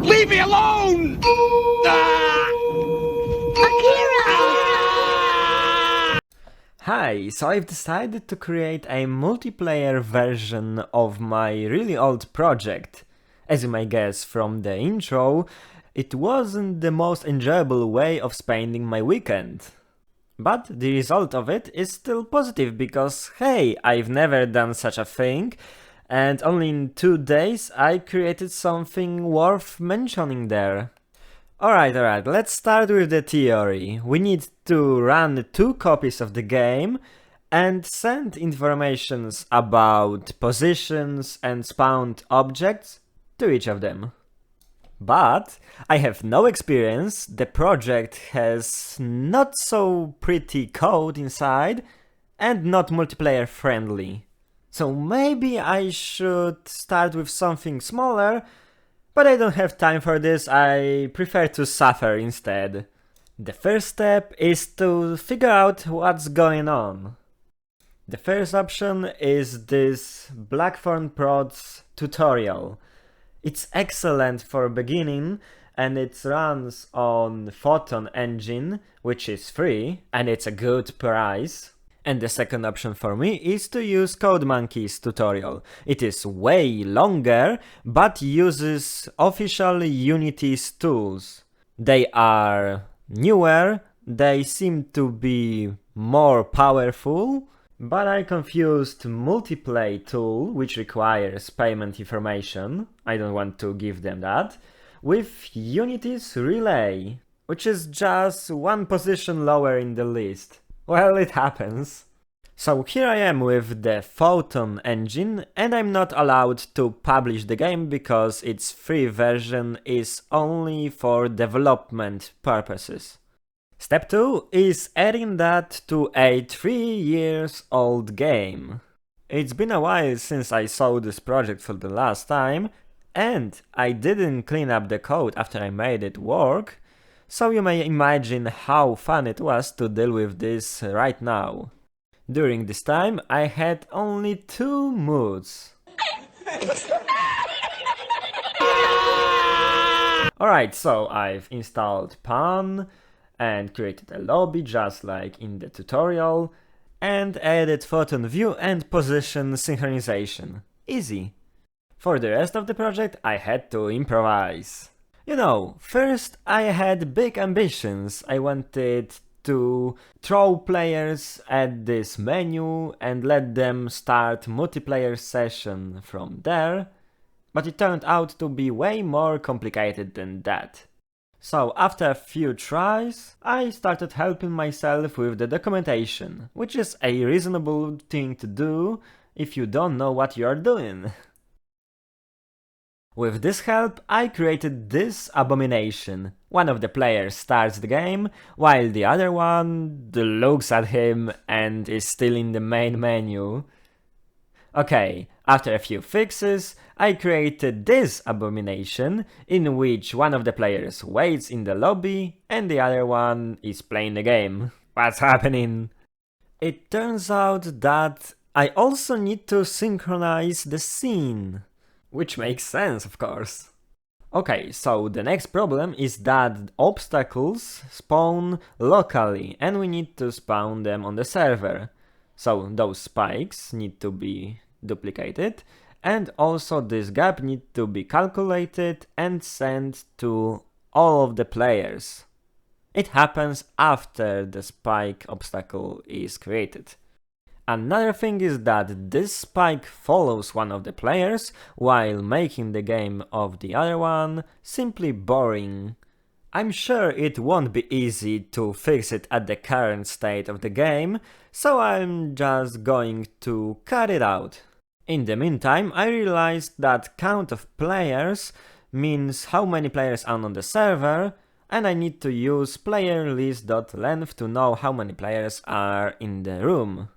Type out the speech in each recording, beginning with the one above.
Leave me alone! Hi, so I've decided to create a multiplayer version of my really old project. As you may guess from the intro, it wasn't the most enjoyable way of spending my weekend. But the result of it is still positive because, hey, I've never done such a thing, and only in 2 days I created something worth mentioning there. Alright, let's start with the theory. We need to run 2 copies of the game and send informations about positions and spawned objects to each of them. But I have no experience, the project has not so pretty code inside and not multiplayer friendly. So maybe I should start with something smaller, but I don't have time for this, I prefer to suffer instead. The first step is to figure out what's going on. The first option is this Blackthorn Prods tutorial. It's excellent for beginning and it runs on Photon engine, which is free and it's a good price. And the second option for me is to use CodeMonkey's tutorial. It is way longer, but uses official Unity's tools. They are newer, they seem to be more powerful, but I confused Multiplay tool, which requires payment information, I don't want to give them that, with Unity's Relay, which is just 1 position lower in the list. Well, it happens. So here I am with the Photon engine and I'm not allowed to publish the game because its free version is only for development purposes. Step 2 is adding that to a 3 years old game. It's been a while since I saw this project for the last time and I didn't clean up the code after I made it work, so you may imagine how fun it was to deal with this right now. During this time I had only 2 moods. Alright, so I've installed Pan and created a lobby just like in the tutorial and added photon view and position synchronization. Easy. For the rest of the project I had to improvise. You know, first I had big ambitions. I wanted to throw players at this menu and let them start multiplayer session from there, but it turned out to be way more complicated than that. So after a few tries, I started helping myself with the documentation, which is a reasonable thing to do if you don't know what you are doing. With this help, I created this abomination. One of the players starts the game, while the other one looks at him and is still in the main menu. Okay, after a few fixes, I created this abomination, in which one of the players waits in the lobby and the other one is playing the game. What's happening? It turns out that I also need to synchronize the scene. Which makes sense, of course. Okay, so the next problem is that obstacles spawn locally and we need to spawn them on the server. So those spikes need to be duplicated and also this gap needs to be calculated and sent to all of the players. It happens after the spike obstacle is created. Another thing is that this spike follows one of the players, while making the game of the other one simply boring. I'm sure it won't be easy to fix it at the current state of the game, so I'm just going to cut it out. In the meantime, I realized that count of players means how many players are on the server, and I need to use playerList.length to know how many players are in the room.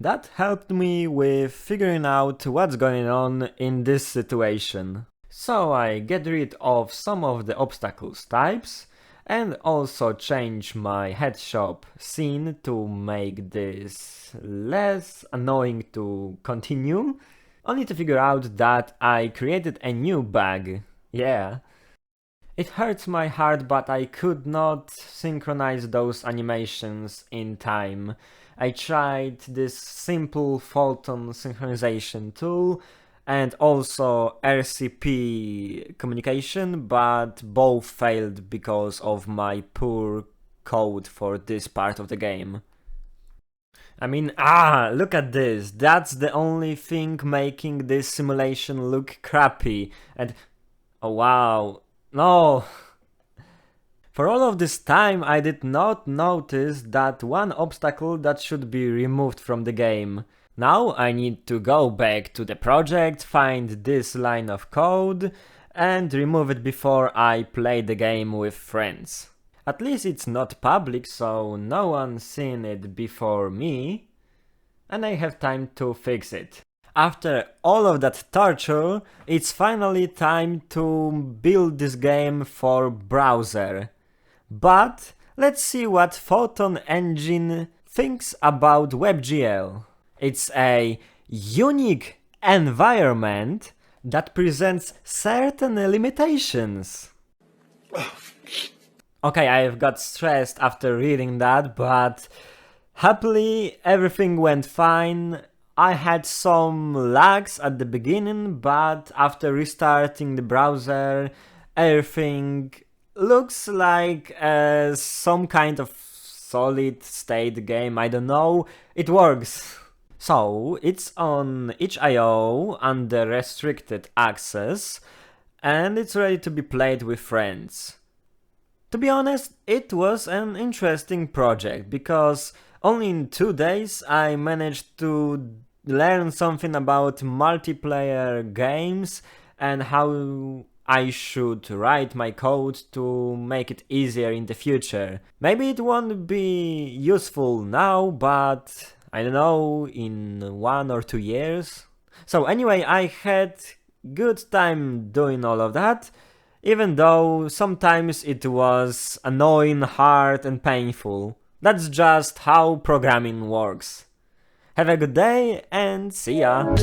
That helped me with figuring out what's going on in this situation. So I get rid of some of the obstacles types and also change my headshot scene to make this less annoying to continue. Only to figure out that I created a new bug. Yeah. It hurts my heart, but I could not synchronize those animations in time. I tried this simple photon synchronization tool and also RCP communication, but both failed because of my poor code for this part of the game. I mean, look at this. That's the only thing making this simulation look crappy. And oh wow, no! For all of this time I did not notice that one obstacle that should be removed from the game. Now I need to go back to the project, find this line of code and remove it before I play the game with friends. At least it's not public, so no one's seen it before me, and I have time to fix it. After all of that torture, it's finally time to build this game for browser. But let's see what Photon Engine thinks about WebGL. It's a unique environment that presents certain limitations. Okay, I've got stressed after reading that, but happily everything went fine. I had some lags at the beginning, but after restarting the browser, everything looks like some kind of solid state game, I don't know, it works. So, it's on itch.io under restricted access, and it's ready to be played with friends. To be honest, it was an interesting project, because only in 2 days I managed to learn something about multiplayer games and how I should write my code to make it easier in the future. Maybe it won't be useful now, but I don't know, in 1 or 2 years. So anyway, I had good time doing all of that, even though sometimes it was annoying, hard and painful. That's just how programming works. Have a good day and see ya!